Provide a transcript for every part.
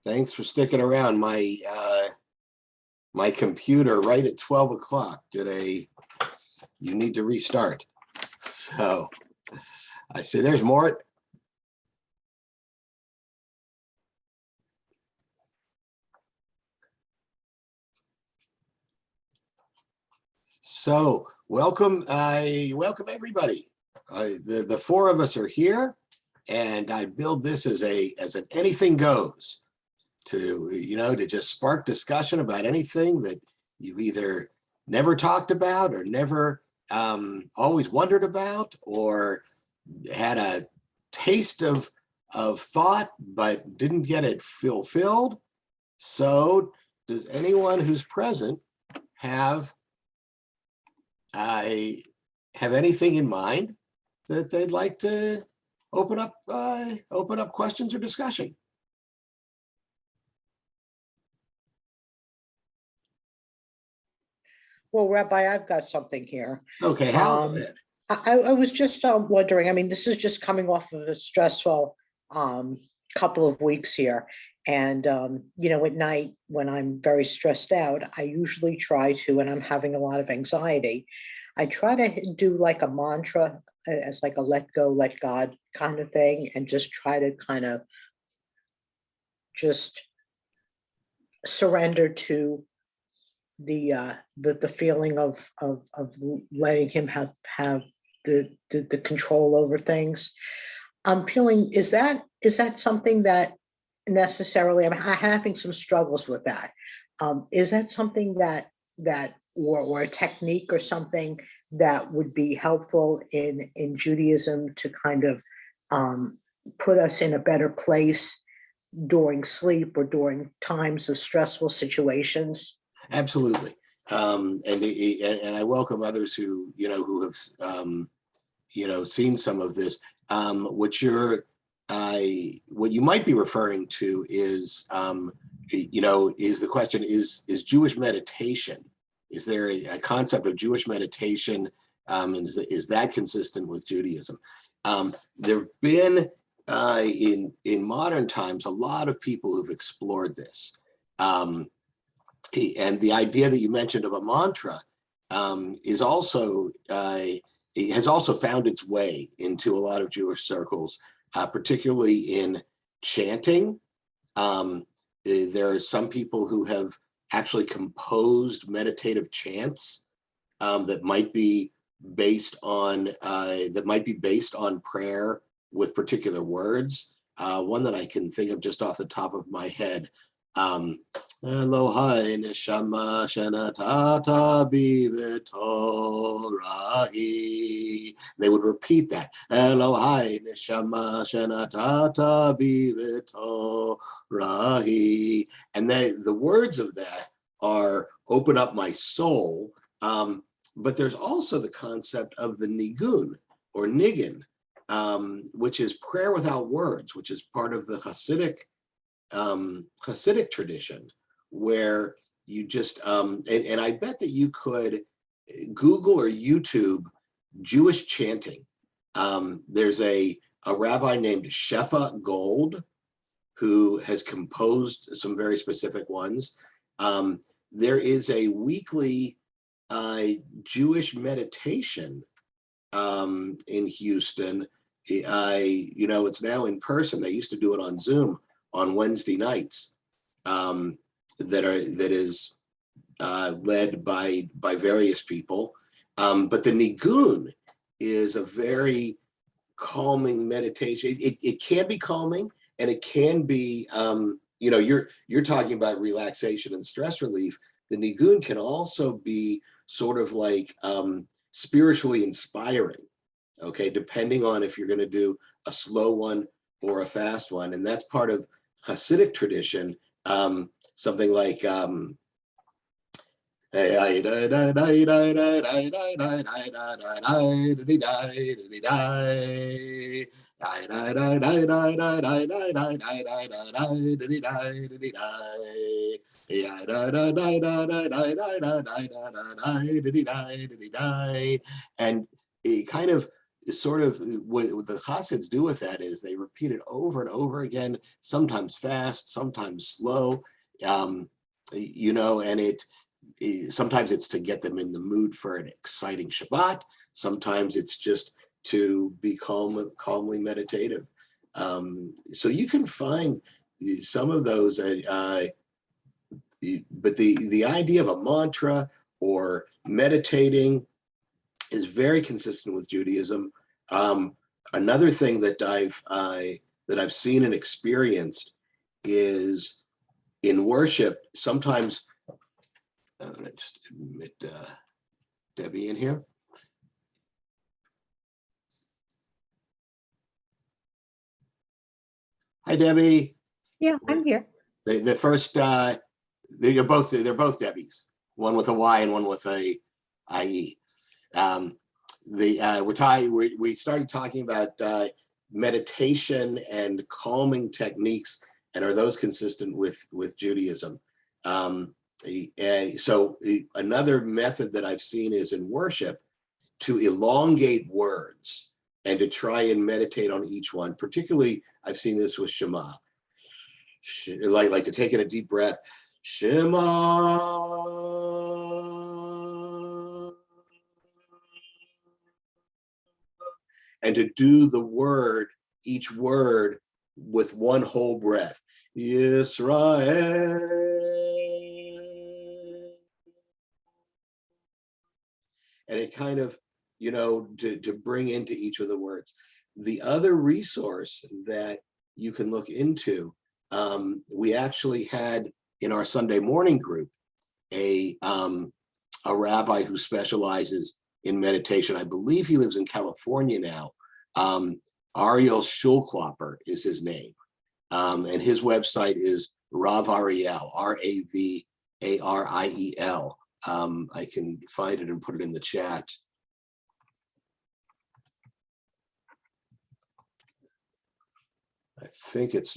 Thanks for sticking around. My computer right at 12 o'clock you need to restart. So I say there's Mort. So welcome everybody. The four of us are here, and I build this as an anything goes to just spark discussion about anything that you've either never talked about or never always wondered about, or had a taste of thought but didn't get it fulfilled. So does anyone who's present have anything in mind that they'd like to open up questions or discussion? Well, Rabbi, I've got something here. Okay, how? I was just wondering, I mean, this is just coming off of a stressful couple of weeks here. And, at night when I'm very stressed out, I usually try to, and I'm having a lot of anxiety, I try to do like a mantra as like a let go, let God kind of thing, and just try to kind of just surrender to the feeling of letting him have the control over things. I'm feeling, is that something that necessarily, I'm having some struggles with that. Is that something that or a technique or something that would be helpful in Judaism to kind of put us in a better place during sleep or during times of stressful situations? Absolutely. And I welcome others who have seen some of this. What you might be referring to is the question, is Jewish meditation, is there a concept of Jewish meditation, is that consistent with Judaism? There have been in modern times a lot of people who've explored this. And the idea that you mentioned of a mantra has also found its way into a lot of Jewish circles, particularly in chanting. There are some people who have actually composed meditative chants that might be based on prayer with particular words. One that I can think of just off the top of my head. Elohai neshama shenatata bi v'torahi. They would repeat that. Elohai neshama shenatata bi v'torahi. And the words of that are open up my soul. But there's also the concept of the nigun or niggin, which is prayer without words, which is part of the Hasidic tradition, where you just and I bet that you could Google or YouTube Jewish chanting. There's a rabbi named Shefa Gold who has composed some very specific ones. There is a weekly Jewish meditation in Houston. It's now in person. They used to do it on Zoom on Wednesday nights, that is led by various people. But the nigun is a very calming meditation. It can be calming, and it can be, you're talking about relaxation and stress relief. The nigun can also be sort of like spiritually inspiring, okay, depending on if you're going to do a slow one or a fast one. And that's part of Hasidic tradition, something like and it kind of sort of what the Hasids do with that is they repeat it over and over again, sometimes fast, sometimes slow, you know, and sometimes it's to get them in the mood for an exciting Shabbat. Sometimes it's just to be calmly meditative. So you can find some of those, but the idea of a mantra or meditating is very consistent with Judaism. Another thing that I've seen and experienced is in worship. Sometimes I'm going to just admit Debbie in here. Hi, Debbie. Yeah, I'm here. The first, they're both Debbies. One with a Y and one with a IE. We started talking about meditation and calming techniques, and are those consistent with Judaism? So another method that I've seen is in worship to elongate words and to try and meditate on each one. Particularly, I've seen this with Shema, like to take in a deep breath, Shema. And to do the word, each word with one whole breath. Yisrael. And it kind of, you know, to bring into each of the words. The other resource that you can look into, we actually had in our Sunday morning group a rabbi who specializes in meditation. I believe he lives in California now. Ariel Schulklopper is his name. And his website is Rav Ariel, Ravariel. I can find it and put it in the chat. I think it's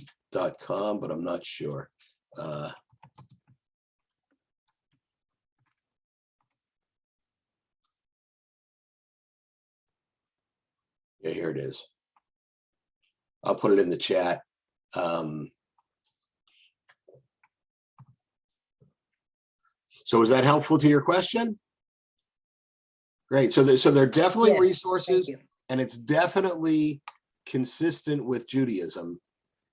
.com, but I'm not sure. Yeah, here it is. I'll put it in the chat. So is that helpful to your question? Great. So there are definitely Yes, resources, thank you. and it's definitely consistent with Judaism.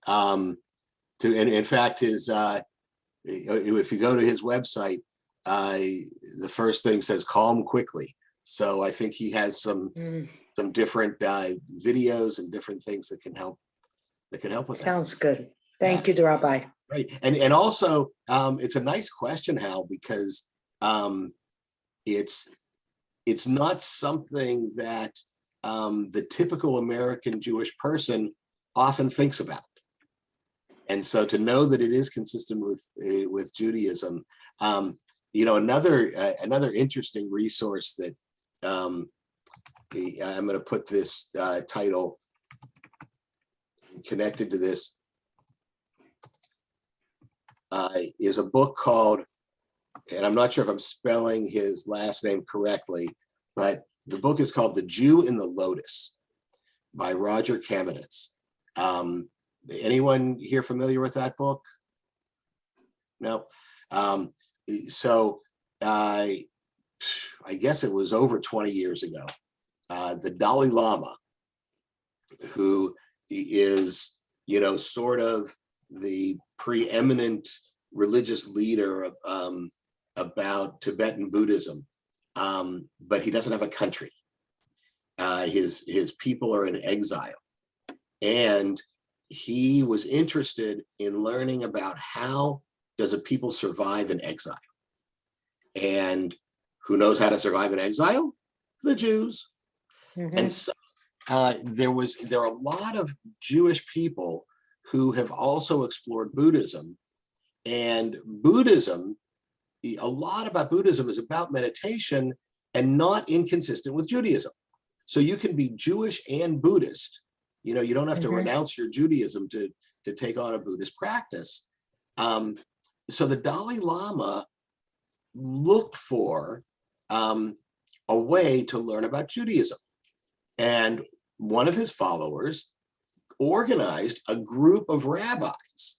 And in fact, his if you go to his website, the first thing says calm quickly. So I think he has some different videos and different things that can help with that. Sounds good. Thank you, Rabbi. Right. And also, it's a nice question, Hal, because it's not something that the typical American Jewish person often thinks about. And so to know that it is consistent with Judaism, you know, another interesting resource that I'm going to put this title connected to this is a book called, and I'm not sure if I'm spelling his last name correctly, but the book is called The Jew in the Lotus by Roger Kamenetz. Anyone here familiar with that book? No. So I guess it was over 20 years ago. The Dalai Lama, who is, you know, sort of the preeminent religious leader about Tibetan Buddhism, but he doesn't have a country. His people are in exile, and he was interested in learning about how does a people survive in exile, and who knows how to survive in exile? The Jews. And so there are a lot of Jewish people who have also explored Buddhism, and Buddhism, a lot about Buddhism is about meditation and not inconsistent with Judaism. So you can be Jewish and Buddhist. You know, you don't have to renounce your Judaism to take on a Buddhist practice. So the Dalai Lama looked for a way to learn about Judaism. And one of his followers organized a group of rabbis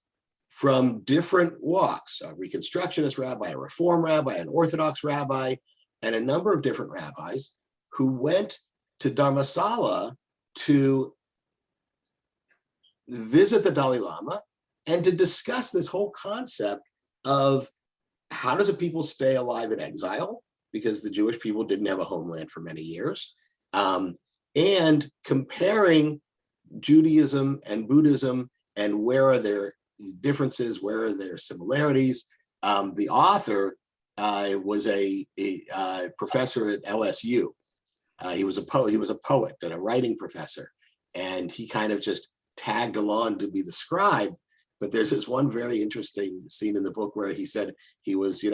from different walks, a Reconstructionist rabbi, a Reform rabbi, an Orthodox rabbi, and a number of different rabbis who went to Dharamsala to visit the Dalai Lama and to discuss this whole concept of how does a people stay alive in exile, because the Jewish people didn't have a homeland for many years, and comparing Judaism and Buddhism and where are their differences, where are their similarities. The author was a professor at LSU. He was a poet and a writing professor, and he kind of just tagged along to be the scribe. But there's this one very interesting scene in the book where he said he was,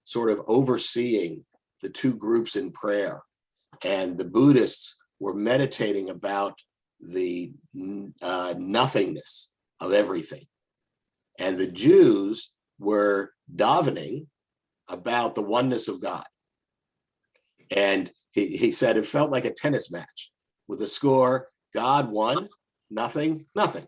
sort of overseeing the two groups in prayer, and the Buddhists were meditating about the nothingness of everything, and the Jews were davening about the oneness of God. And he said it felt like a tennis match with a score: God won, nothing, nothing.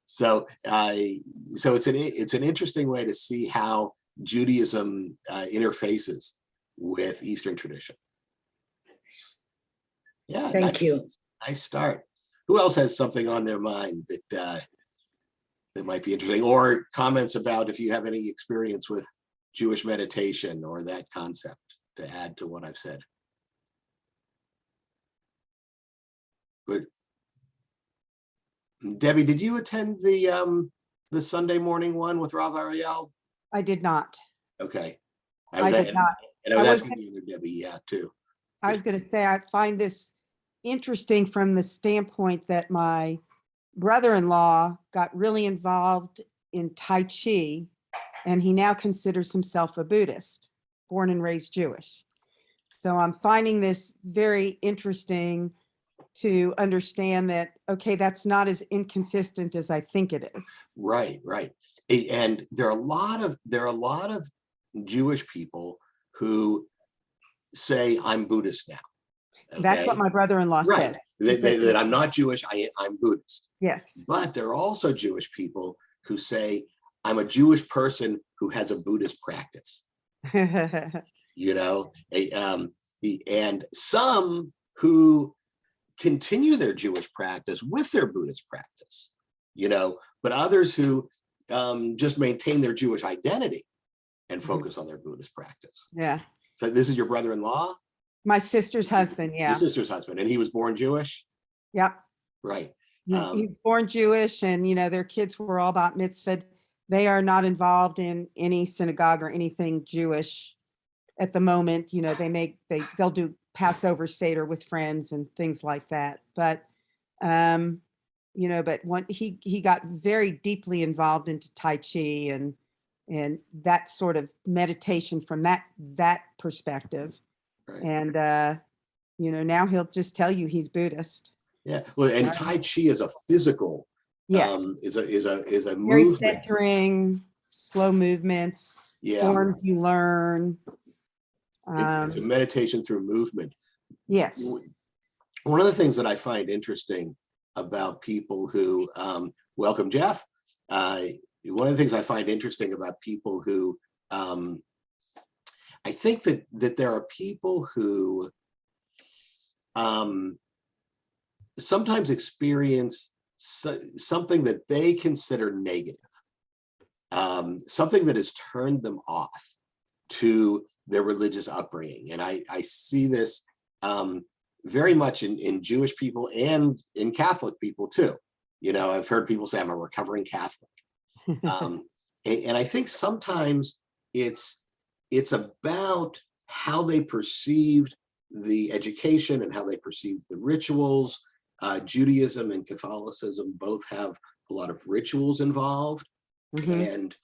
So it's an interesting way to see how Judaism interfaces with Eastern tradition. Yeah, Thank you. Nice start. Who else has something on their mind that might be interesting, or comments about if you have any experience with Jewish meditation or that concept to add to what I've said? Good. Debbie, did you attend the Sunday morning one with Rav Ariel? I did not. Okay. I did not. And I was asking the other Debbie, too. I was going to say, I find this interesting from the standpoint that my brother-in-law got really involved in Tai Chi, and he now considers himself a Buddhist, born and raised Jewish. So I'm finding this very interesting to understand that, okay, that's not as inconsistent as I think it is. Right. And there are a lot of Jewish people who say, I'm Buddhist now. Okay? That's what my brother-in-law said. That I'm not Jewish, I'm Buddhist. Yes. But there are also Jewish people who say, I'm a Jewish person who has a Buddhist practice. And some who continue their Jewish practice with their Buddhist practice, but others who just maintain their Jewish identity and focus on their Buddhist practice. Yeah. So this is your brother-in-law? My sister's husband, yeah. Your sister's husband, and he was born Jewish? Yep. Right. He was born Jewish, and their kids were all bat mitzvahed. They are not involved in any synagogue or anything Jewish at the moment. They'll do Passover Seder with friends and things like that. But but he got very deeply involved into Tai Chi and that sort of meditation from that perspective. Right. And now he'll just tell you he's Buddhist. Yeah. Well, and Tai Chi is a physical, yes, is a very movement. centering, slow movements, forms you learn. It's a meditation through movement. Yes. One of the things that I find interesting about people who, welcome Jeff. One of the things I find interesting about people who, I think that there are people who sometimes experience something that they consider negative, something that has turned them off to their religious upbringing. And I see this very much in Jewish people and in Catholic people too. I've heard people say, I'm a recovering Catholic. And I think sometimes it's about how they perceived the education and how they perceived the rituals. Judaism and Catholicism both have a lot of rituals involved. Mm-hmm. And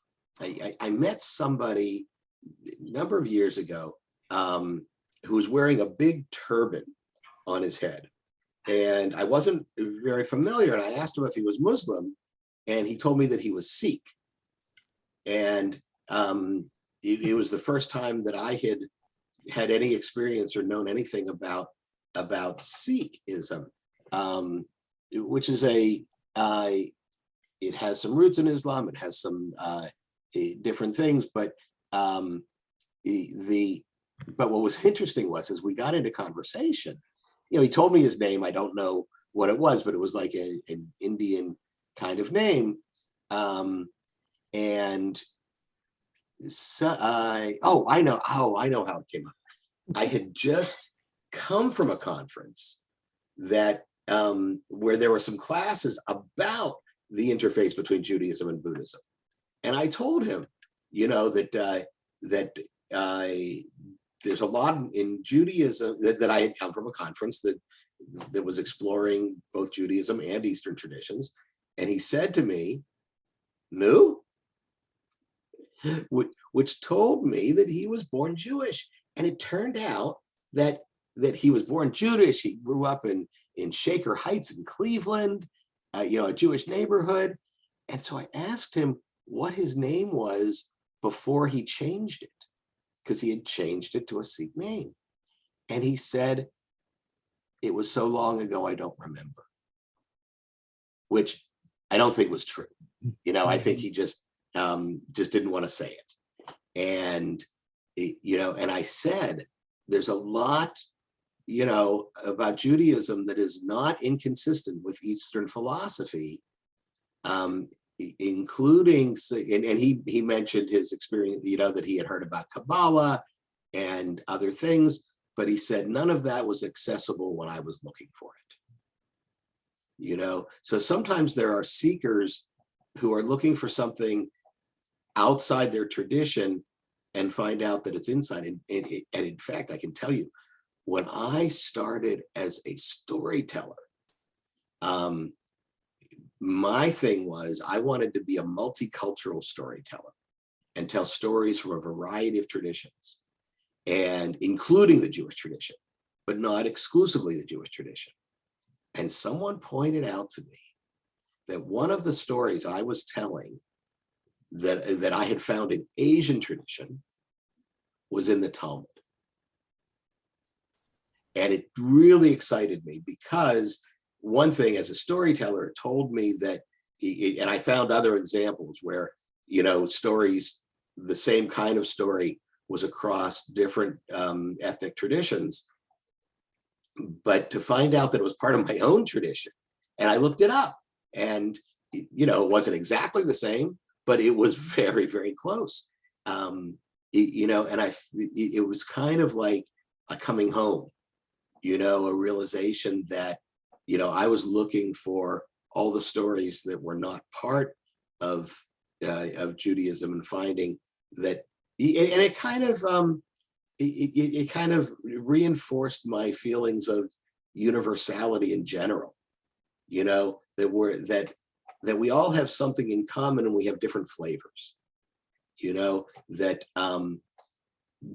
I met somebody a number of years ago who was wearing a big turban on his head. And I wasn't very familiar. And I asked him if he was Muslim, and he told me that he was Sikh. And it was the first time that I had had any experience or known anything about Sikhism, which is it has some roots in Islam. It has some different things, but but what was interesting was as we got into conversation, he told me his name. I don't know what it was, but it was like an Indian kind of name, and so I know how it came up. I had just come from a conference that where there were some classes about the interface between Judaism and Buddhism, and I told him, that there's a lot in Judaism that I had come from a conference that was exploring both Judaism and Eastern traditions, and he said to me, "No," which told me that he was born Jewish. And it turned out that he was born Jewish. He grew up in Shaker Heights in Cleveland, a Jewish neighborhood. And so I asked him what his name was before he changed it, because he had changed it to a Sikh name. And he said, "It was so long ago, I don't remember," which I don't think was true. I think he just didn't want to say it. And, and I said, there's a lot, about Judaism that is not inconsistent with Eastern philosophy, including, and he mentioned his experience, that he had heard about Kabbalah and other things, but he said none of that was accessible when I was looking for it. So sometimes there are seekers who are looking for something outside their tradition and find out that it's inside. And in fact, I can tell you, when I started as a storyteller, my thing was I wanted to be a multicultural storyteller and tell stories from a variety of traditions, and including the Jewish tradition, but not exclusively the Jewish tradition. And someone pointed out to me that one of the stories I was telling that I had found in Asian tradition was in the Talmud. And it really excited me because one thing as a storyteller, it told me that, and I found other examples where, stories, the same kind of story was across different ethnic traditions. But to find out that it was part of my own tradition, and I looked it up, and, it wasn't exactly the same, but it was very, very close. And it was kind of like a coming home, a realization that, I was looking for all the stories that were not part of Judaism, and finding that, and it kind of, it kind of reinforced my feelings of universality in general, that we all have something in common and we have different flavors, that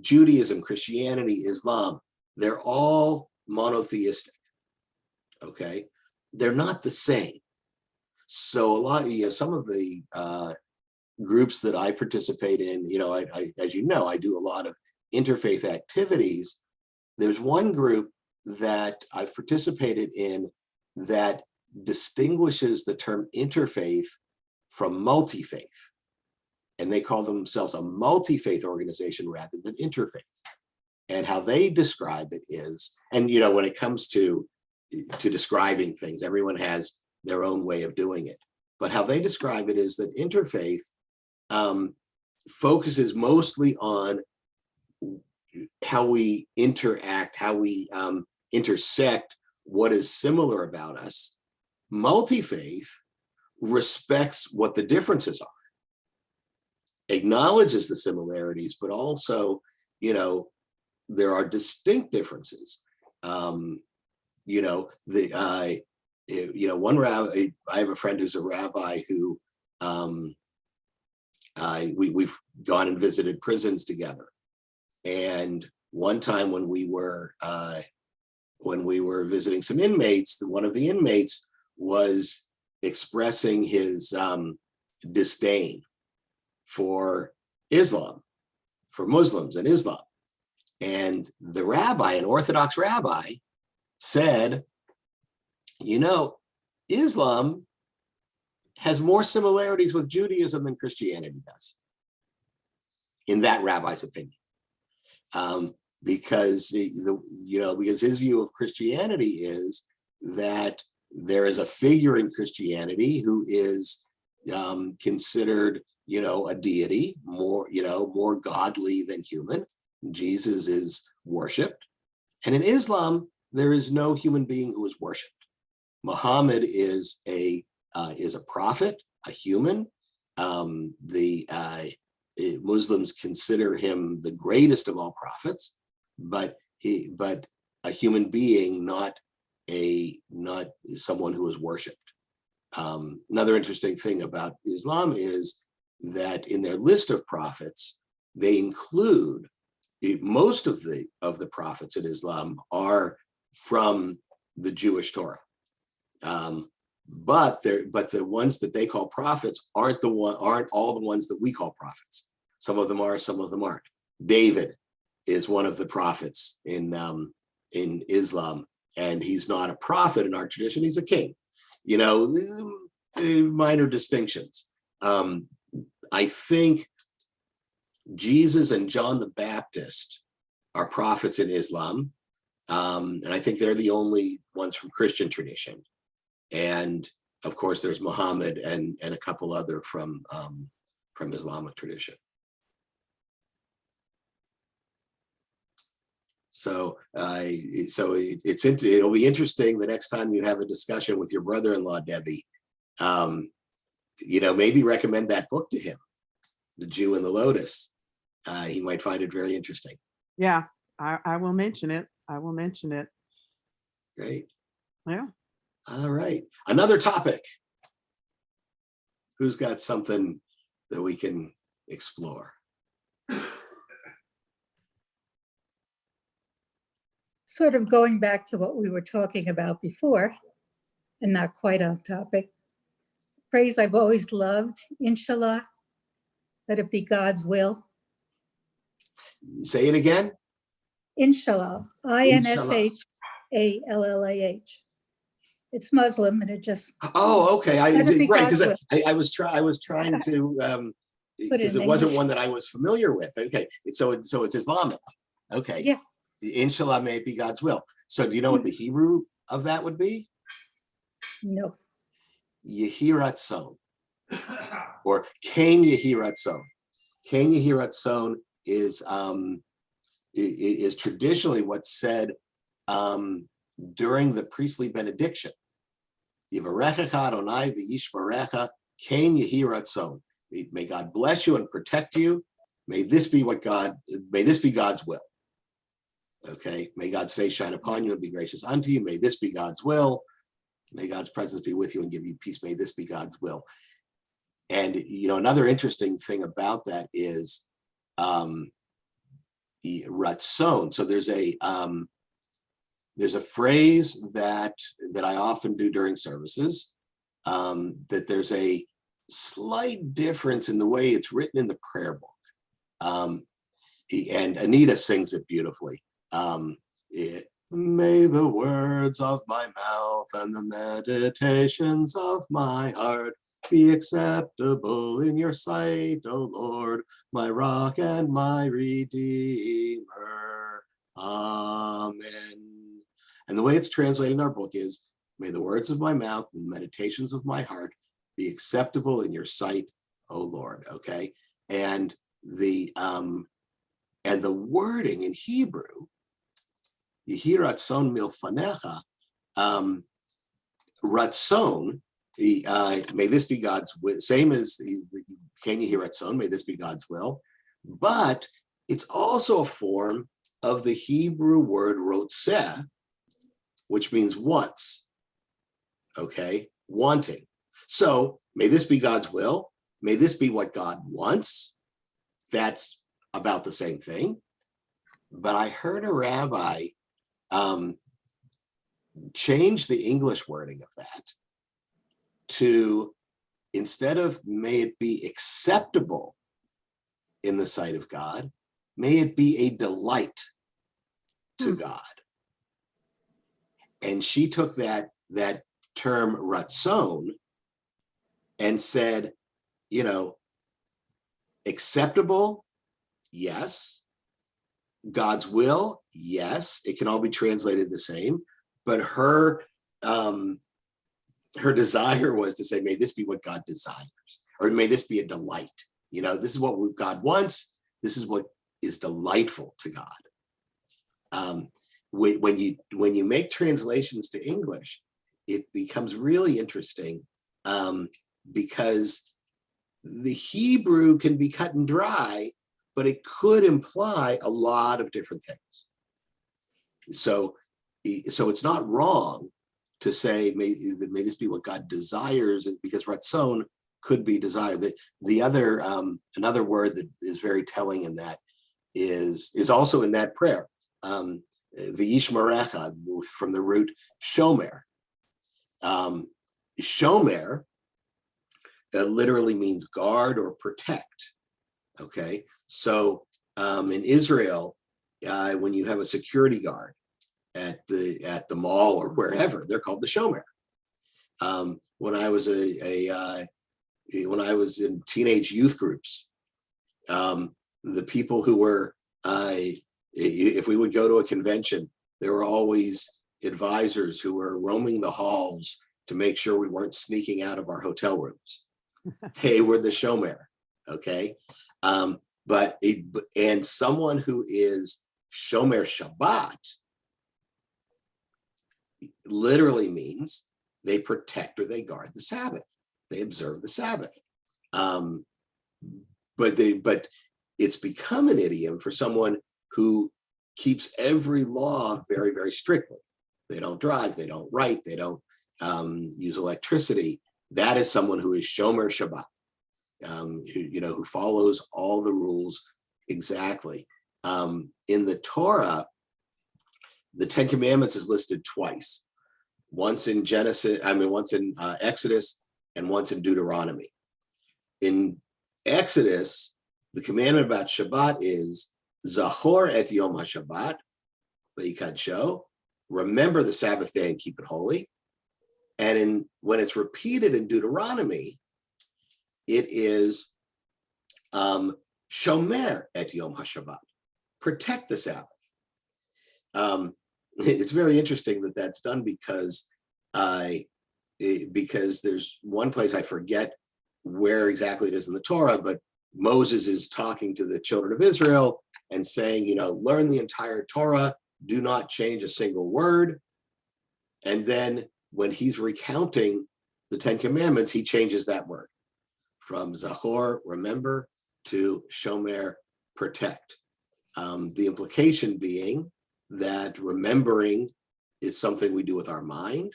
Judaism, Christianity, Islam, they're all monotheistic. Okay, they're not the same. So a lot of, some of the groups that I participate in, I as I do a lot of interfaith activities. There's one group that I've participated in that distinguishes the term interfaith from multi-faith. And they call themselves a multi-faith organization rather than interfaith. And how they describe it is, and when it comes to describing things, everyone has their own way of doing it. But how they describe it is that interfaith focuses mostly on how we interact, how we intersect what is similar about us. Multi-faith respects what the differences are, acknowledges the similarities, but also, there are distinct differences. One rabbi, I have a friend who's a rabbi who we've gone and visited prisons together. And one time when we were visiting some inmates, one of the inmates was expressing his disdain for Islam, for Muslims and Islam. And the rabbi, an Orthodox rabbi, said, you know, Islam has more similarities with Judaism than Christianity does, in that rabbi's opinion. Because because his view of Christianity is that there is a figure in Christianity who is considered, a deity, more godly than human. Jesus is worshipped, and in Islam there is no human being who is worshipped. Muhammad is a prophet, a human. Muslims consider him the greatest of all prophets, but a human being, not someone who is worshipped. Another interesting thing about Islam is that in their list of prophets, they include most of the prophets in Islam are from the Jewish Torah. But the ones that they call prophets aren't all the ones that we call prophets. Some of them are, some of them aren't. David is one of the prophets in Islam, and he's not a prophet in our tradition. He's a king. Minor distinctions. I think Jesus and John the Baptist are prophets in Islam, and I think they're the only ones from Christian tradition. And of course, there's Muhammad and a couple other from Islamic tradition. So it'll be interesting the next time you have a discussion with your brother-in-law, Debbie. Maybe recommend that book to him, The Jew and the Lotus. He might find it very interesting. Yeah, I will mention it. I will mention it. Great. Yeah. All right. Another topic. Who's got something that we can explore? Sort of going back to what we were talking about before, and not quite on topic. Phrase I've always loved, inshallah, let it be God's will. Say it again. Inshallah, INSHALLAH. It's Muslim, and it just. Oh, okay. Let it be Right, God's because will. I was trying to because it wasn't one that I was familiar with. Okay, so it's Islamic. Okay. Yeah. Inshallah, may it be God's will. So do you know what the Hebrew of that would be? No. Yehi Ratzon, or Ken Yehi Ratzon. Ken Yehi Ratzon is traditionally what's said during the priestly benediction. Yivarechecha Adonai v'yishmerecha Ken Yehi Ratzon. May God bless you and protect you. May this be God's will. Okay, may God's face shine upon you and be gracious unto you. May this be God's will. May God's presence be with you and give you peace. May this be God's will. And another interesting thing about that is the ratzon. So there's a phrase that I often do during services, that there's a slight difference in the way it's written in the prayer book. And Anita sings it beautifully. May the words of my mouth and the meditations of my heart be acceptable in your sight, O Lord, my rock and my redeemer. Amen. And the way it's translated in our book is, may the words of my mouth and the meditations of my heart be acceptable in your sight, O Lord. Okay. And the wording in Hebrew, Yehi Ratzon milfanecha, Ratzon, may this be God's will, same as Ken Yehi Ratzon, may this be God's will, but it's also a form of the Hebrew word rotzeh, which means once, okay, wanting. So may this be God's will, may this be what God wants. That's about the same thing. But I heard a rabbi change the English wording of that to, instead of may it be acceptable in the sight of God, may it be a delight to God. And she took that term ratzon and said, you know, acceptable, yes. God's will, yes. It can all be translated the same, but her desire was to say, may this be what God desires, or may this be a delight. You know, this is what God wants. This is what is delightful to God. When you make translations to English, it becomes really interesting because the Hebrew can be cut and dry, but it could imply a lot of different things. So it's not wrong to say, may this be what God desires, because ratzon could be desire. The other, another word that is very telling in that is also in that prayer. V'yishmerecha, from the root shomer. Shomer literally means guard or protect. Okay, so in Israel, when you have a security guard at the mall or wherever, they're called the shomer. When I was when I was in teenage youth groups, the people who were if we would go to a convention, there were always advisors who were roaming the halls to make sure we weren't sneaking out of our hotel rooms. They were the shomer, okay? And someone who is shomer Shabbat literally means they protect or they guard the Sabbath. They observe the Sabbath. But it's become an idiom for someone who keeps every law very, very strictly. They don't drive, they don't write, they don't use electricity. That is someone who is shomer Shabbat, who follows all the rules exactly. In the Torah, the Ten Commandments is listed twice. Once in Exodus and once in Deuteronomy. In Exodus, the commandment about Shabbat is Zachor et Yom HaShabbat, V'yikadsho, remember the Sabbath day and keep it holy. And when it's repeated in Deuteronomy, it is Shomer et Yom HaShabbat, protect the Sabbath. It's very interesting that that's done because there's one place, I forget where exactly it is in the Torah, but Moses is talking to the children of Israel and saying, learn the entire Torah, do not change a single word. And then when he's recounting the Ten Commandments, he changes that word from Zachor, remember, to Shomer, protect. The implication being that remembering is something we do with our mind,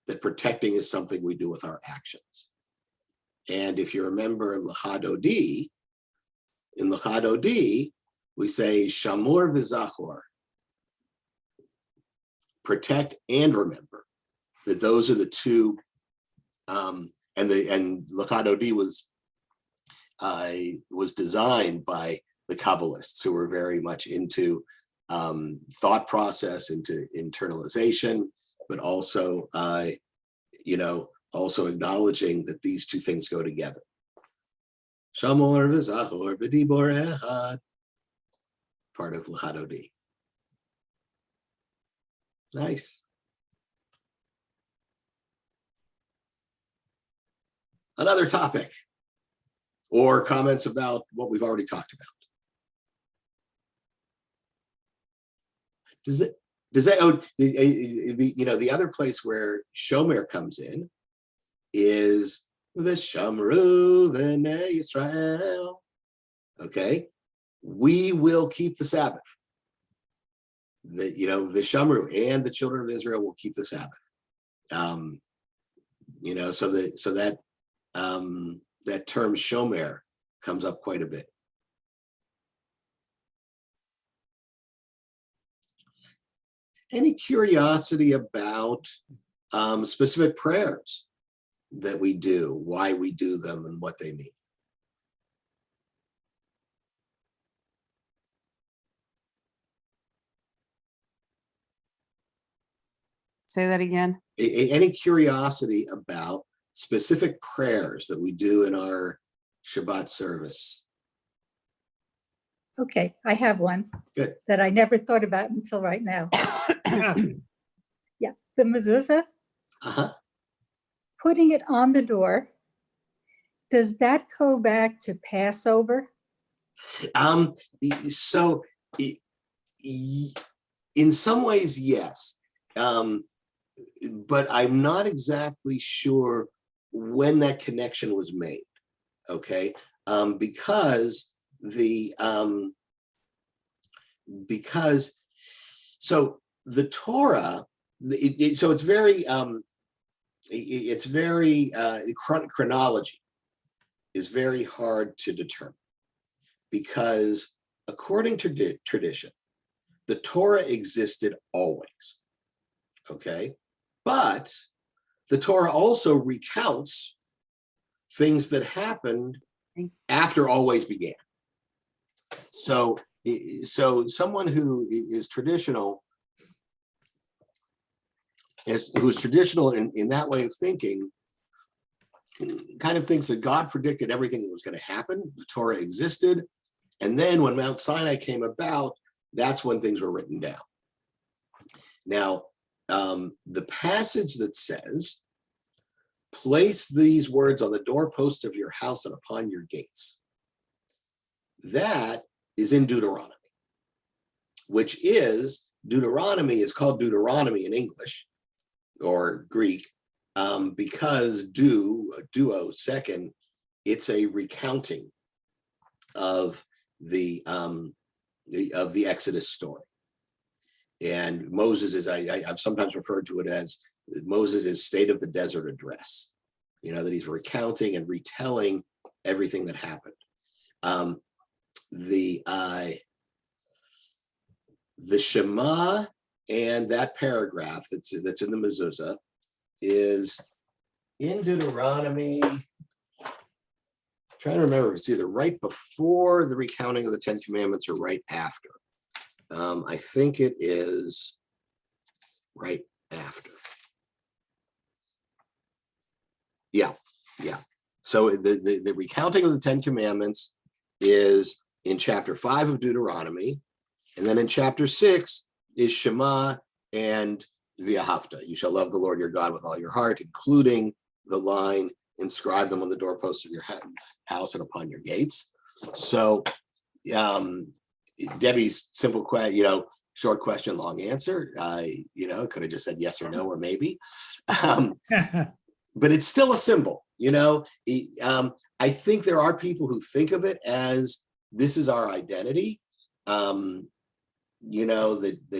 that protecting is something we do with our actions. And if you remember L'chadodi, in L'chadodi, we say Shamor v'Zachor, protect and remember. That those are the two, and L'chadodi was designed by the Kabbalists who were very much into thought process, into internalization, but also also acknowledging that these two things go together. Shamor v'Zachor v'dibor echad, part of L'chadodi. Nice. Another topic or comments about what we've already talked about. The other place where Shomer comes in is V'shamru v'nei Yisrael. Okay, we will keep the Sabbath. V'shamru, and the children of Israel will keep the Sabbath. That term Shomer comes up quite a bit. Any curiosity about specific prayers that we do, why we do them, and what they mean? Say that again. Any curiosity about specific prayers that we do in our Shabbat service? Okay, I have one. Good. That I never thought about until right now. Yeah, the mezuzah, Uh-huh. putting it on the door. Does that go back to Passover? So in some ways, yes. But I'm not exactly sure when that connection was made. Okay. So the Torah, so it's very chronology is very hard to determine, because according to tradition, the Torah existed always. Okay, but the Torah also recounts things that happened after always began. So someone who is traditional, who's traditional in that way of thinking, kind of thinks that God predicted everything that was going to happen. The Torah existed, and then when Mount Sinai came about, that's when things were written down. Now, the passage that says, place these words on the doorpost of your house and upon your gates, that is in Deuteronomy, which is, Deuteronomy is called Deuteronomy in English or Greek, because duo, second, it's a recounting of the Exodus story. And Moses is, I've sometimes referred to it as Moses' state of the desert address, that he's recounting and retelling everything that happened. The Shema and that paragraph that's in the mezuzah is in Deuteronomy. I'm trying to remember, it's either right before the recounting of the 10 Commandments or right after. I think it is right after. Yeah. So the recounting of the 10 Commandments is in chapter 5 of Deuteronomy, and then in chapter 6 is Shema and V'ahavta. You shall love the Lord your God with all your heart, including the line, inscribe them on the doorposts of your house and upon your gates. So Debbie's simple question, short question, long answer. Could have just said yes or no or maybe, but it's still a symbol. I think there are people who think of it as this is our identity. That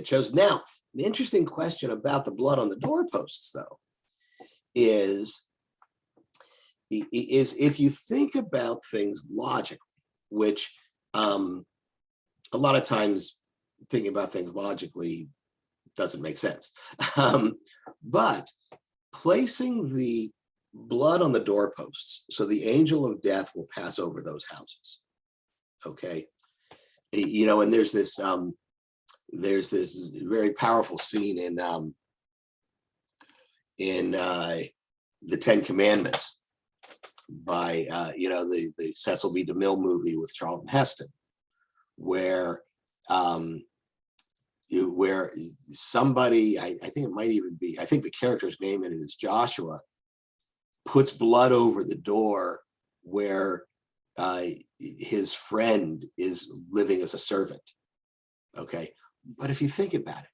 chose. Now, the interesting question about the blood on the doorposts, though, is if you think about things logically, which a lot of times thinking about things logically doesn't make sense. But placing the blood on the doorposts, so the angel of death will pass over those houses. Okay. And there's this very powerful scene in the 10 Commandments by, the Cecil B. DeMille movie with Charlton Heston, where somebody, I think it might even be, I think the character's name in it is Joshua, puts blood over the door where his friend is living as a servant. Okay. But if you think about it,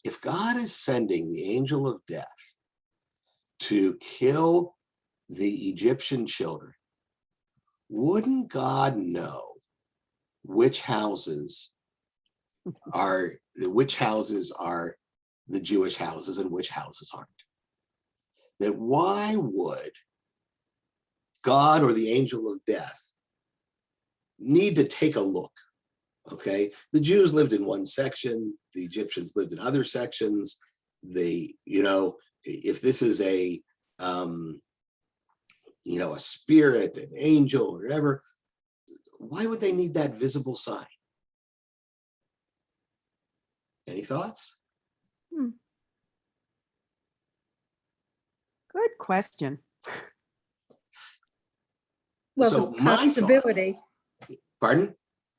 if God is sending the angel of death to kill the Egyptian children, wouldn't God know which houses are the Jewish houses and which houses aren't? That why would God or the angel of death need to take a look? Okay, the Jews lived in one section, the Egyptians lived in other sections. If this is a spirit, an angel, or whatever, why would they need that visible sign? Any thoughts? Good question. Well, So the my thought, possibility, pardon?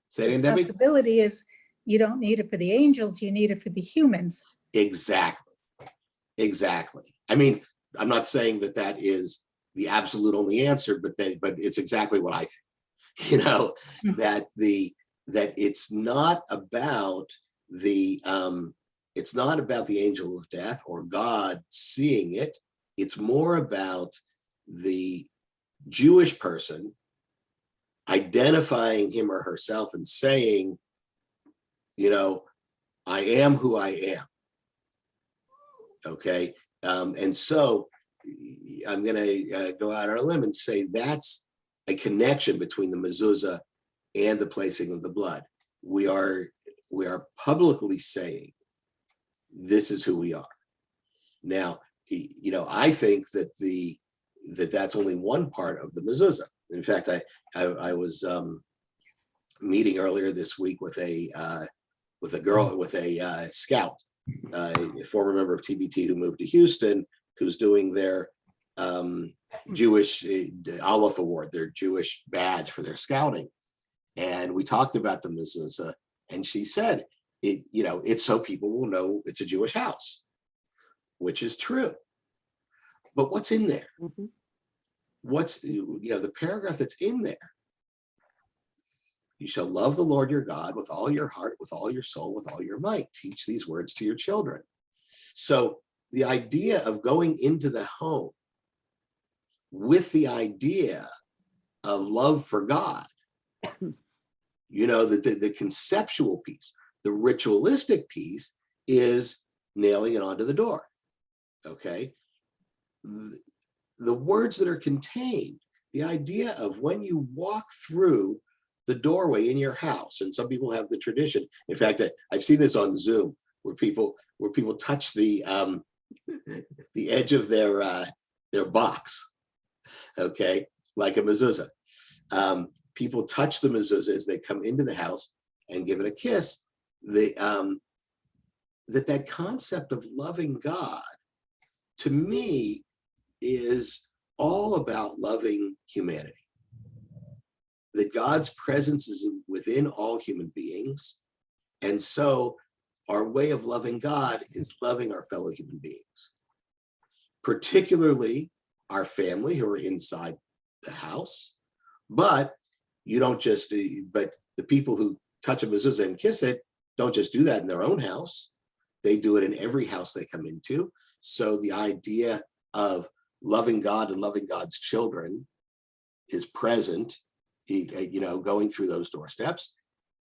Say it again, Debbie? possibility is you don't need it for the angels, you need it for the humans. Exactly. Exactly. I mean, I'm not saying that that is the absolute only answer, but it's exactly what I think. You know, Mhm. that it's not about the angel of death or God seeing it. It's more about the Jewish person identifying him or herself and saying, you know, I am who I am. Okay. And so I'm going to go out on a limb and say that's a connection between the mezuzah and the placing of the blood. We are publicly saying this is who we are. Now, you know, I think that that's only one part of the mezuzah. In fact, I was meeting earlier this week with a scout, a former member of TBT who moved to Houston, who's doing their Jewish Aleph Award, their Jewish badge for their scouting. And we talked about the mezuzah, and she said, it's so people will know it's a Jewish house, which is true. But what's in there? Mhm. What's, the paragraph that's in there? You shall love the Lord your God with all your heart, with all your soul, with all your might. Teach these words to your children. So the idea of going into the home with the idea of love for God, the conceptual piece, the ritualistic piece is nailing it onto the door. Okay. The words that are contained, the idea of when you walk through the doorway in your house, and some people have the tradition. In fact, I've seen this on Zoom where people touch the edge of their box, okay, like a mezuzah. People touch the mezuzah as they come into the house and give it a kiss. That concept of loving God, to me, is all about loving humanity. That God's presence is within all human beings. And so our way of loving God is loving our fellow human beings, particularly our family who are inside the house. But but the people who touch a mezuzah and kiss it don't just do that in their own house. They do it in every house they come into. So the idea of loving God and loving God's children is present, going through those doorsteps.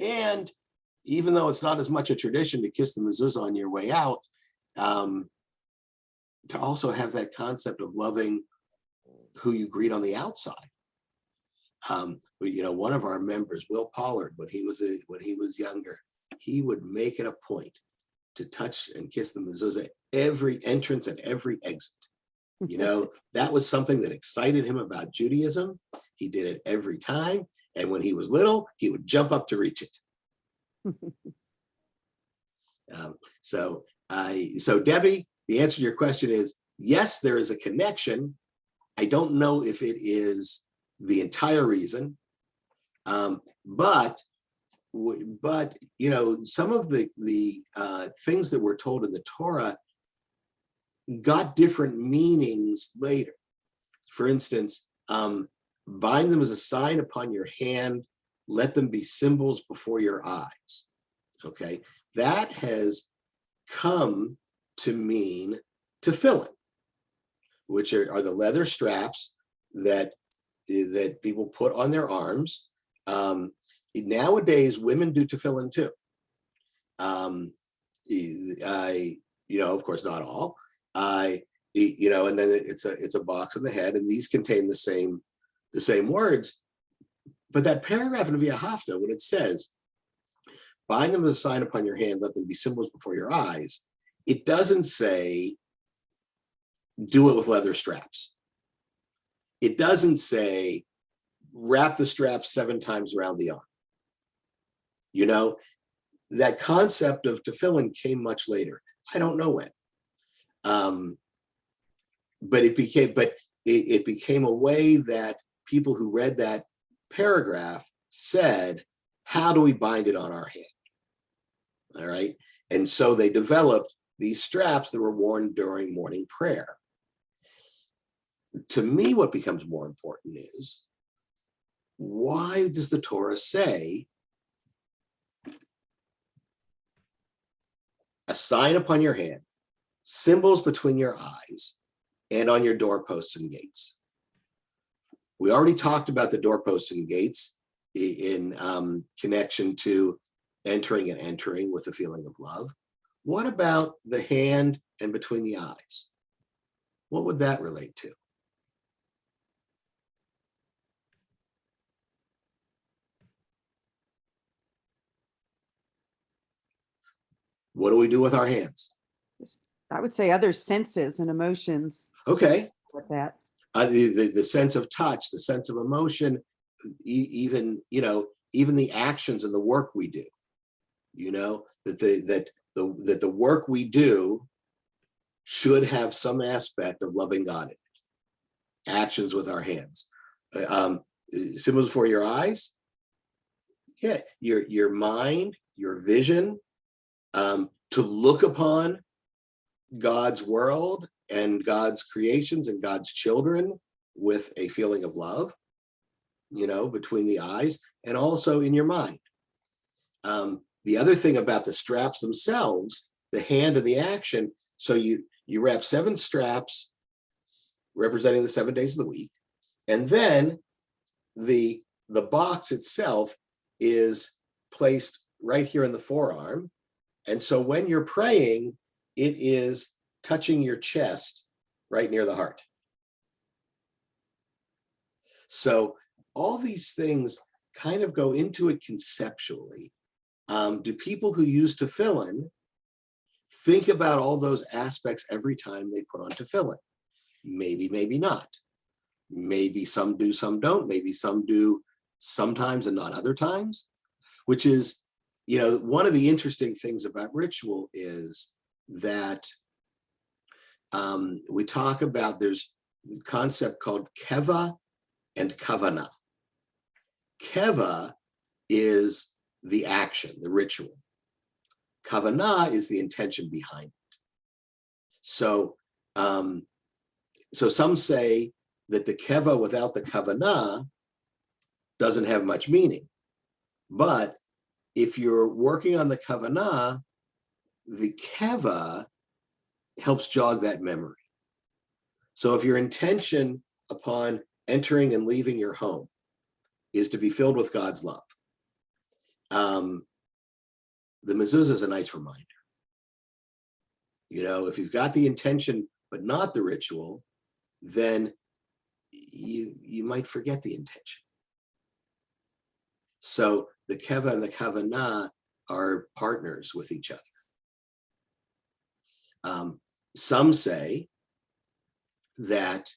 And even though it's not as much a tradition to kiss the mezuzah on your way out, to also have that concept of loving who you greet on the outside. One of our members, Will Pollard, when he was younger, he would make it a point to touch and kiss the mezuzah every entrance and every exit. That was something that excited him about Judaism. He did it every time. And when he was little, he would jump up to reach it. So Debbie, the answer to your question is, yes, there is a connection. I don't know if it is the entire reason. But some of the things that we're told in the Torah got different meanings later. For instance, bind them as a sign upon your hand, let them be symbols before your eyes. Okay, that has come to mean tefillin, which are the leather straps that people put on their arms. Nowadays, women do tefillin too. Of course, not all. And then it's a box on the head, and these contain the same words. But that paragraph in Via Hafta, when it says, bind them as a sign upon your hand, let them be symbols before your eyes, it doesn't say, do it with leather straps. It doesn't say, wrap the straps 7 times around the arm. That concept of tefillin came much later. I don't know when. it became a way that people who read that paragraph said, how do we bind it on our hand? All right. And so they developed these straps that were worn during morning prayer. To me, what becomes more important is, why does the Torah say a sign upon your hand, symbols between your eyes, and on your doorposts and gates? We already talked about the doorposts and gates in connection to entering and entering with a feeling of love. What about the hand and between the eyes? What would that relate to? What do we do with our hands? I would say other senses and emotions Okay. with that. The sense of touch, the sense of emotion, even the actions and the work we do. That the work we do should have some aspect of loving God in it. Actions with our hands. Symbols for your eyes. Yeah, your mind, your vision, to look upon God's world and God's creations and God's children with a feeling of love, between the eyes, and also in your mind. The other thing about the straps themselves, the hand and the action, so you wrap 7 straps representing the 7 days of the week, and then the box itself is placed right here in the forearm. And so when you're praying, it is touching your chest right near the heart. So all these things kind of go into it conceptually. Do people who use tefillin think about all those aspects every time they put on tefillin? Maybe, maybe not. Maybe some do, some don't. Maybe some do sometimes and not other times, which is, one of the interesting things about ritual is that we talk about, there's a concept called keva and kavanah. Keva is the action, the ritual. Kavanah is the intention behind it. So, so some say that the keva without the kavanah doesn't have much meaning. But if you're working on the kavanah, the keva helps jog that memory. So if your intention upon entering and leaving your home is to be filled with God's love, the mezuzah is a nice reminder. If you've got the intention but not the ritual, then you might forget the intention. So the keva and the kavanah are partners with each other. Some say that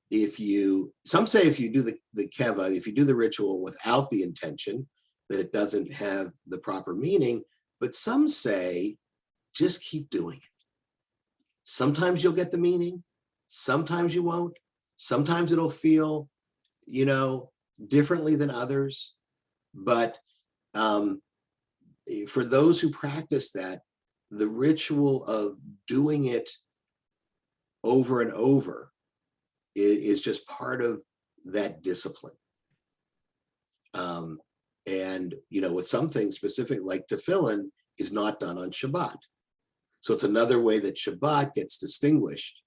if you do the keva, if you do the ritual without the intention, that it doesn't have the proper meaning. But some say just keep doing it. Sometimes you'll get the meaning, sometimes you won't. Sometimes it'll feel, differently than others. But for those who practice that, the ritual of doing it over and over is just part of that discipline. And with some things specific, like tefillin is not done on Shabbat. So it's another way that Shabbat gets distinguished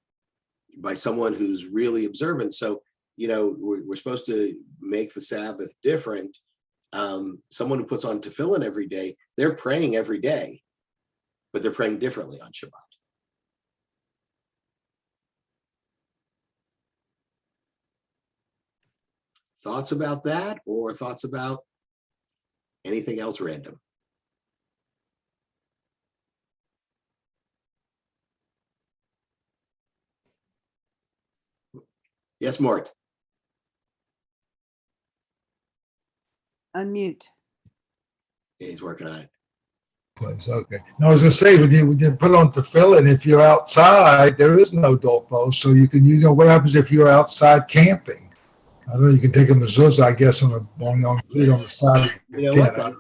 by someone who's really observant. So, we're supposed to make the Sabbath different. Someone who puts on tefillin every day, they're praying every day, but they're praying differently on Shabbat. Thoughts about that, or thoughts about anything else random? Yes, Mort. Unmute. Yeah, he's working on it. Place. Okay. No, I was gonna say we did put on tefillin. If you're outside, there is no doorpost, so you can. You know what happens if you're outside camping? I don't know. You can take a mezuzah, I guess, put it on the side of You your know what? tent.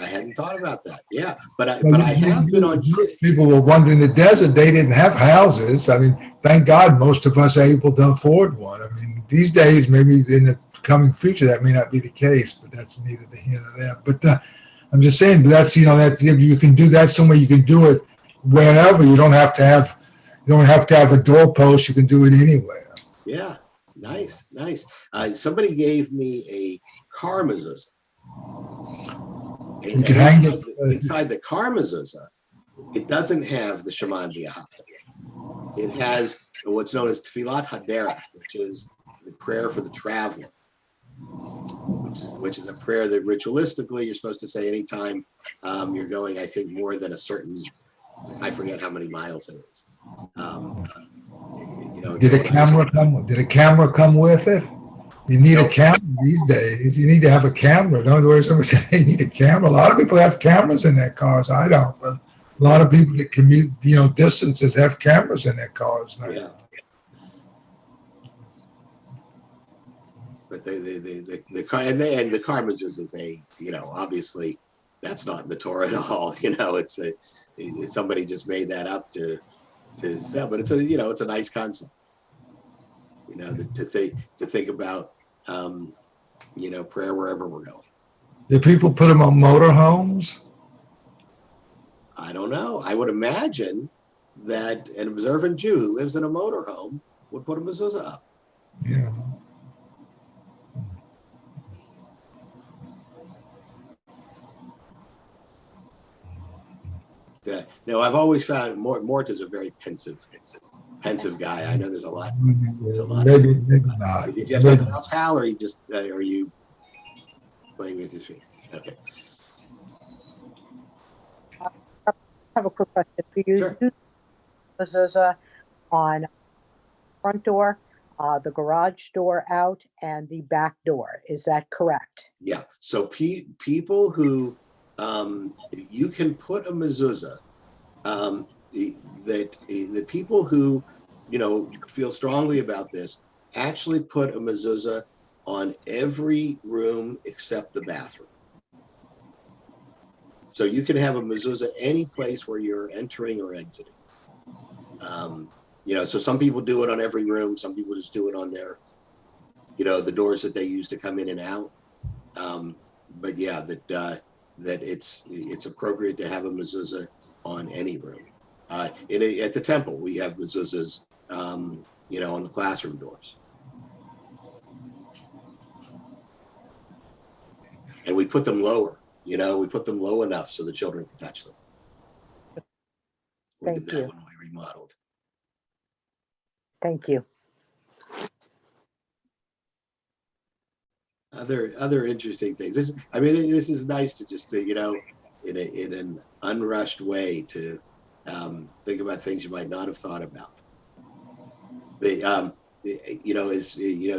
I hadn't thought about that. Yeah, but Well, I have been on. people were wondering the desert. They didn't have houses. I mean, thank God most of us are able to afford one. I mean, these days, maybe in the coming future, that may not be the case, but that's neither the here nor there. But I'm just saying, that's, that you can do that somewhere. You can do it wherever. You don't have to have a doorpost. You can do it anywhere. Yeah, nice. Somebody gave me a car mezuzah. You can hang it inside the car mezuzah. It doesn't have the Shema V'ahavta. It has what's known as Tfilat Hadera, which is the prayer for the traveler, which is a prayer that ritualistically you're supposed to say anytime you're going, I think, more than a certain, I forget how many miles it is. Did a camera come with it? You need a camera these days. You need to have a camera. Don't worry, someone say you need a camera. A lot of people have cameras in their cars. I don't, but a lot of people that commute, distances have cameras in their cars now. Yeah. But the car and the car mezuzah is obviously that's not in the Torah at all. Somebody just made that up to sell, but it's a nice concept. To think about prayer wherever we're going. Do people put them on motorhomes? I don't know. I would imagine that an observant Jew who lives in a motorhome would put a mezuzah up. Yeah. No, I've always found Mort is a very pensive guy. I know there's a lot. Maybe not. Did you have something else, Hal, or are you playing with your feet? Okay. I have a quick question. Do you Sure. do mezuzah on front door, the garage door out, and the back door? Is that correct? Yeah. So people who you can put a mezuzah. The people who feel strongly about this actually put a mezuzah on every room except the bathroom. So you can have a mezuzah any place where you're entering or exiting. So some people do it on every room. Some people just do it on their, the doors that they use to come in and out. But yeah, that it's appropriate to have a mezuzah on any room. At the temple, we have mezuzahs, on the classroom doors. And we put them lower, we put them low enough so the children can touch them. We did that when we remodeled. Thank you. Other interesting things. This is nice to just in an unrushed way to think about things you might not have thought about.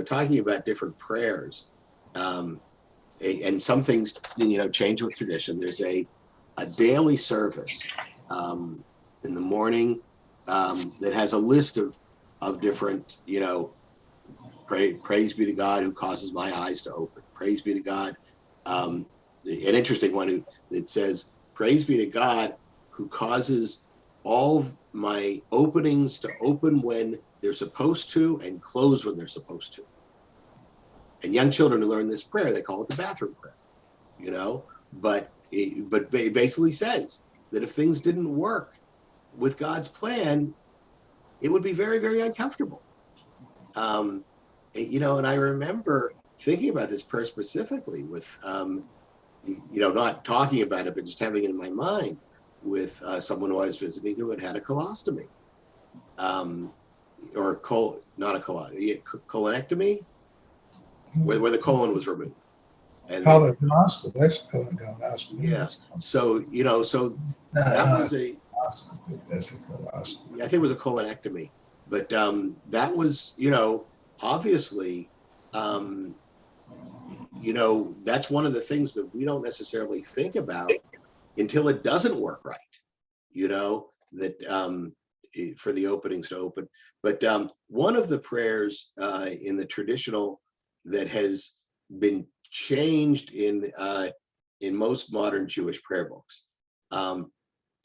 Talking about different prayers, and some things change with tradition. There's a daily service in the morning that has a list of different praise be to God who causes my eyes to open. Praise be to God. An interesting one that says, praise be to God who causes all my openings to open when they're supposed to and close when they're supposed to. And young children who learn this prayer, they call it the bathroom prayer, but it basically says that if things didn't work with God's plan, it would be very, very uncomfortable. And I remember thinking about this prayer specifically with, not talking about it, but just having it in my mind with someone who I was visiting who had a colostomy, colonectomy, where the colon was removed. And colonoscopy, that's colonoscopy. Yeah. So that was I think it was a colonectomy, but that was obviously that's one of the things that we don't necessarily think about until it doesn't work right, that for the openings to open. But one of the prayers in the traditional that has been changed in most modern Jewish prayer books, that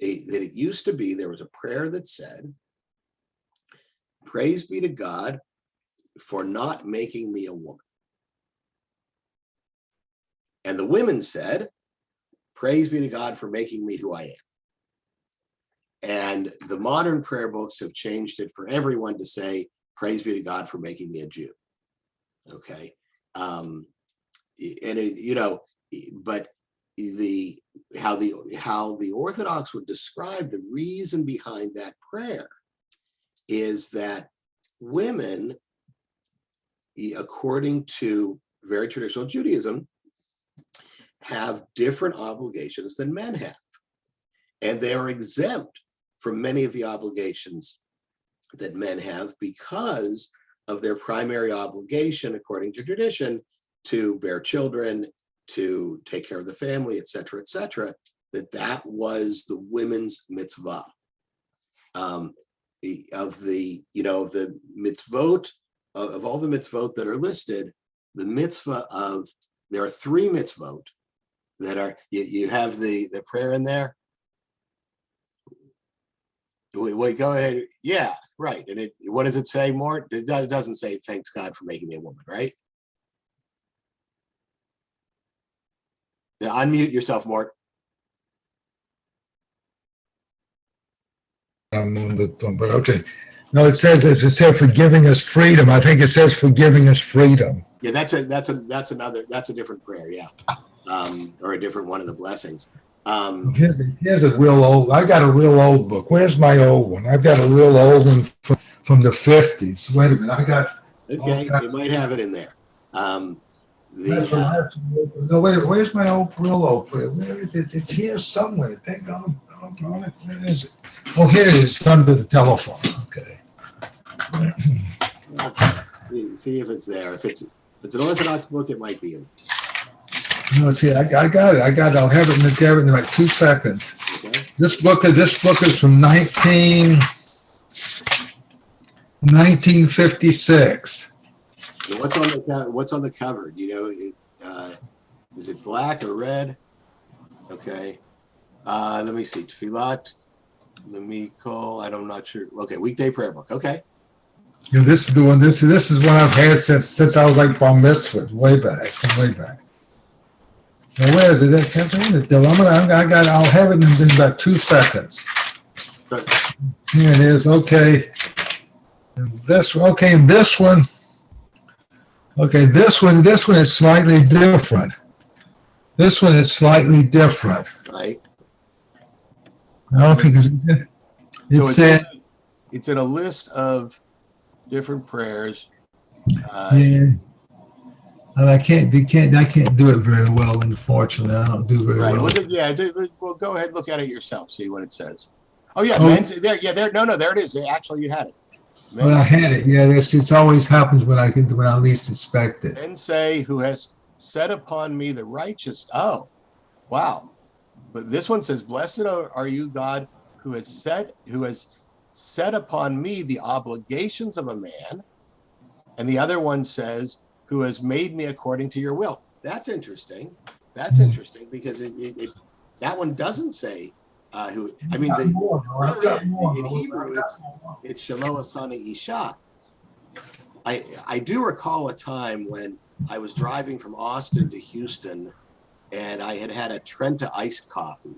it used to be, there was a prayer that said, "Praise be to God for not making me a woman." And the women said, "Praise be to God for making me who I am." And the modern prayer books have changed it for everyone to say, "Praise be to God for making me a Jew." Okay. And but how the Orthodox would describe the reason behind that prayer is that women, according to very traditional Judaism, have different obligations than men have. And they are exempt from many of the obligations that men have because of their primary obligation, according to tradition, to bear children, to take care of the family, et cetera, that was the women's mitzvah. Of the mitzvot, of all the mitzvot that are listed, the mitzvah of, there are 3 mitzvot that are, you have the prayer in there. Wait, go ahead. Yeah, right. And what does it say, Mort? It doesn't say, "Thanks God for making me a woman," right? Now, unmute yourself, Mort. But okay. No, it says for giving us freedom. I think it says for giving us freedom. Yeah, that's a different prayer, yeah. Or a different one of the blessings. Here's a real old, I got a real old book. Where's my old one? I've got a real old one from the 50s. Wait a minute, I got. Okay, you might have it in there. No, wait, where's my real old prayer? Where is it? It's here somewhere. Thank God. Where is it? Oh, here it is. It's under the telephone. Okay. See if it's there. If it's an Orthodox book, it might be in there. No, see, I got it. I'll have it in like 2 seconds. Okay. This book is from 1956. So what's on the cover? Do you know? Is it black or red? Okay. Let me see. Tfilat, Lemikol. I'm not sure. Okay, weekday prayer book. Okay. Yeah, this is the one. This is one I've had since I was like bar mitzvah, way back. Now where is it? I'll have it in about 2 seconds. Good. Here it is. Okay. And this one. Okay, and this one. Okay, this one is slightly different. This one is slightly different. Right. I don't think it's in a list of different prayers. Yeah. And I can't do it very well, unfortunately. I don't do very well. Well, go ahead and look at it yourself, see what it says. Oh yeah, men's there. Yeah, there. No, there it is. Actually, you had it. Well, I had it. Yeah, it always happens when I least expect it. Men say, "Who has set upon me the righteous?" Oh, wow. But this one says, "Blessed are you, God, who has set upon me the obligations of a man," and the other one says, "Who has made me according to your will." That's interesting. That's interesting because that one doesn't say who. I mean, in Hebrew, it's Shelo Asani Isha. I do recall a time when I was driving from Austin to Houston, and I had a Trenta iced coffee,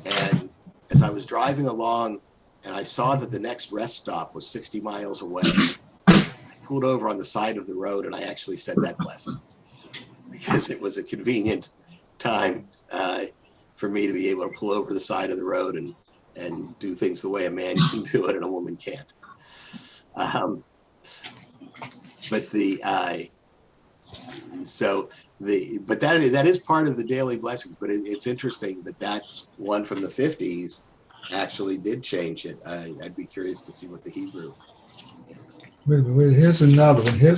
and as I was driving along, and I saw that the next rest stop was 60 miles away. Pulled over on the side of the road, and I actually said that blessing because it was a convenient time for me to be able to pull over the side of the road and do things the way a man can do it and a woman can't. But that is part of the daily blessings. But it's interesting that one from the 50s actually did change it. I'd be curious to see what the Hebrew is. Wait, here's another one. I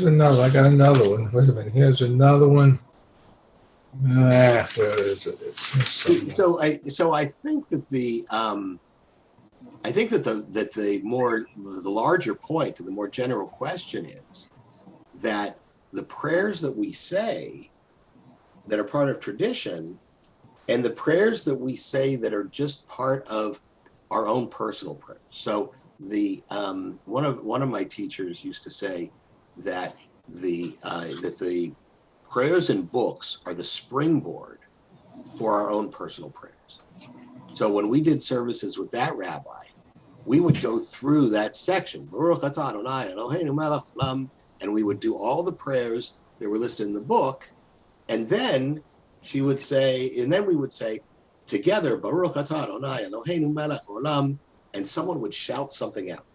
got another one. Wait a minute. Here's another one. It's somewhat. So I think that the larger point, the more general question is that the prayers that we say that are part of tradition, and the prayers that we say that are just part of our own personal prayers. So the one of my teachers used to say that the prayers in books are the springboard for our own personal prayers. So when we did services with that rabbi, we would go through that section, and we would do all the prayers that were listed in the book, and then we would say together, Baruch atah Adonai Eloheinu melech olam, and someone would shout something out.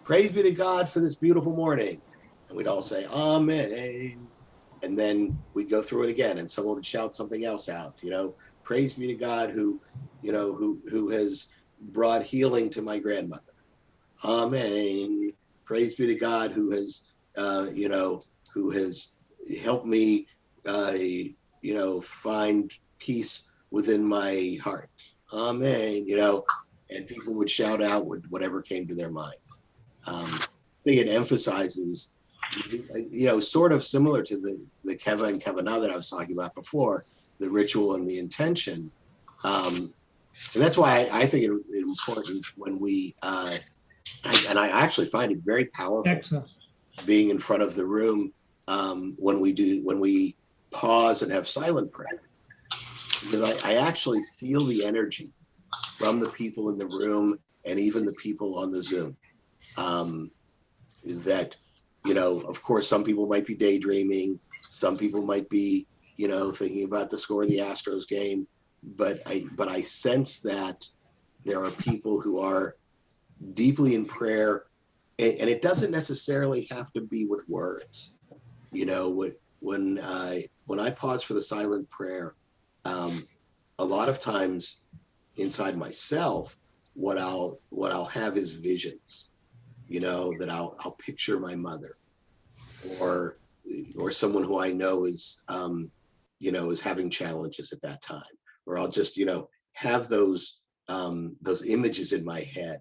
Praise be to God for this beautiful morning. And we'd all say, Amen. And then we'd go through it again, and someone would shout something else out. Praise be to God who has brought healing to my grandmother. Amen. Praise be to God who has helped me find peace within my heart. Amen. And people would shout out whatever came to their mind. I think it emphasizes, sort of similar to the keva and kavanah that I was talking about before, the ritual and the intention. And that's why I think it important when we, and I actually find it very powerful. Excellent. Being in front of the room when we pause and have silent prayer. Because I actually feel the energy from the people in the room and even the people on the Zoom. That, of course, some people might be daydreaming, some people might be, thinking about the score of the Astros game, but I sense that there are people who are deeply in prayer, and it doesn't necessarily have to be with words. When I pause for the silent prayer, a lot of times inside myself, what I'll have is visions, that I'll picture my mother or someone who I know is having challenges at that time, or I'll just, have those images in my head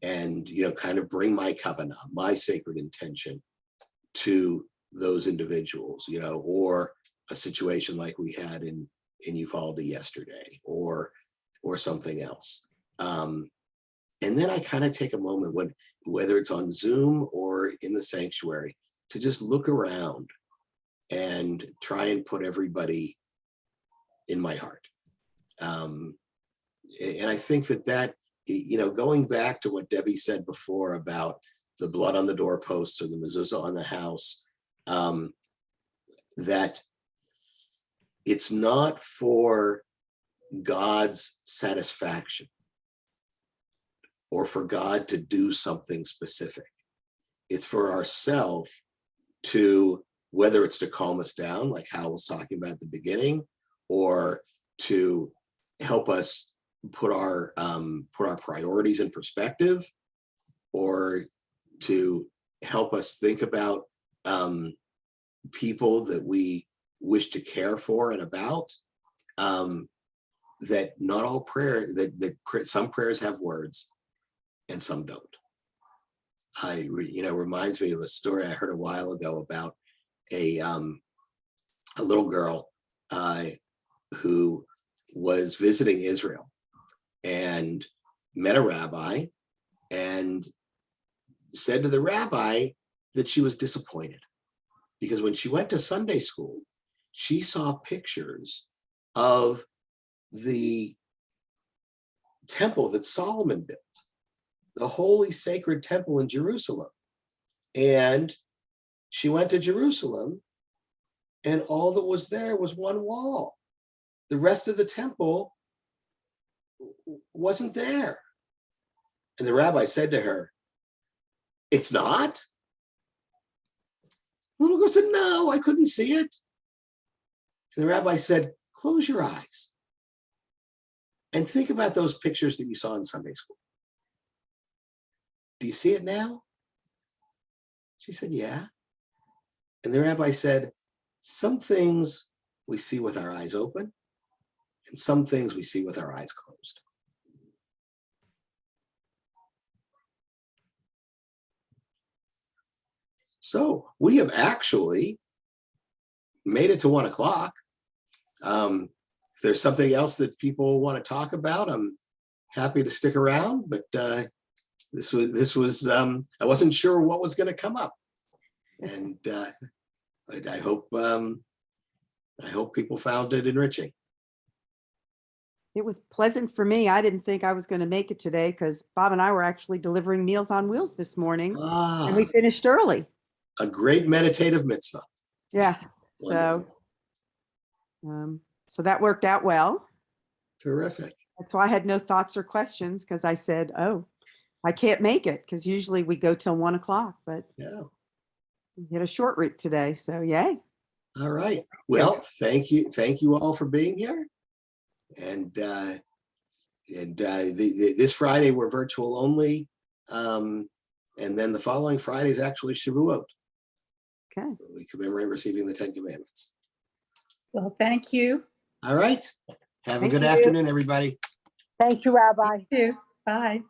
and, kind of bring my kavanah, my sacred intention to those individuals, or a situation like we had in Uvalde yesterday, or something else. And then I kind of take a moment whether it's on Zoom or in the sanctuary, to just look around and try and put everybody in my heart. And I think that, going back to what Debbie said before about the blood on the doorposts or the mezuzah on the house, that it's not for God's satisfaction or for God to do something specific. It's for ourselves to, whether it's to calm us down, like Hal was talking about at the beginning, or to help us put our priorities in perspective, or to help us think about people that we wish to care for and about. That not all prayer, that some prayers have words and some don't. Reminds me of a story I heard a while ago about a little girl who was visiting Israel and met a rabbi and said to the rabbi that she was disappointed because when she went to Sunday school, she saw pictures of the temple that Solomon built, the holy sacred temple in Jerusalem. And she went to Jerusalem and all that was there was one wall. The rest of the temple wasn't there. And the rabbi said to her, "It's not?" The little girl said, "No, I couldn't see it." And the rabbi said, "Close your eyes and think about those pictures that you saw in Sunday school. Do you see it now?" She said, "Yeah." And the rabbi said, some things we see with our eyes open, and some things we see with our eyes closed. So we have actually made it to 1 o'clock. If there's something else that people want to talk about, I'm happy to stick around, but this was I wasn't sure what was going to come up, and I hope people found it enriching. It was pleasant for me. I didn't think I was going to make it today because Bob and I were actually delivering Meals on Wheels this morning, and we finished early. A great meditative mitzvah. Yeah. Wonderful. So that worked out well. Terrific. That's why I had no thoughts or questions, because I said, oh, I can't make it, because usually we go till 1 o'clock, but Yeah. we hit a short route today. So yay. All right. Well, thank you all for being here. And this Friday we're virtual only, and then the following Friday is actually Shavuot. Okay. We commemorate receiving the 10 Commandments. Well, thank you. All right. Have a Thank good you. afternoon, everybody. Thank you, Rabbi. You too. Bye.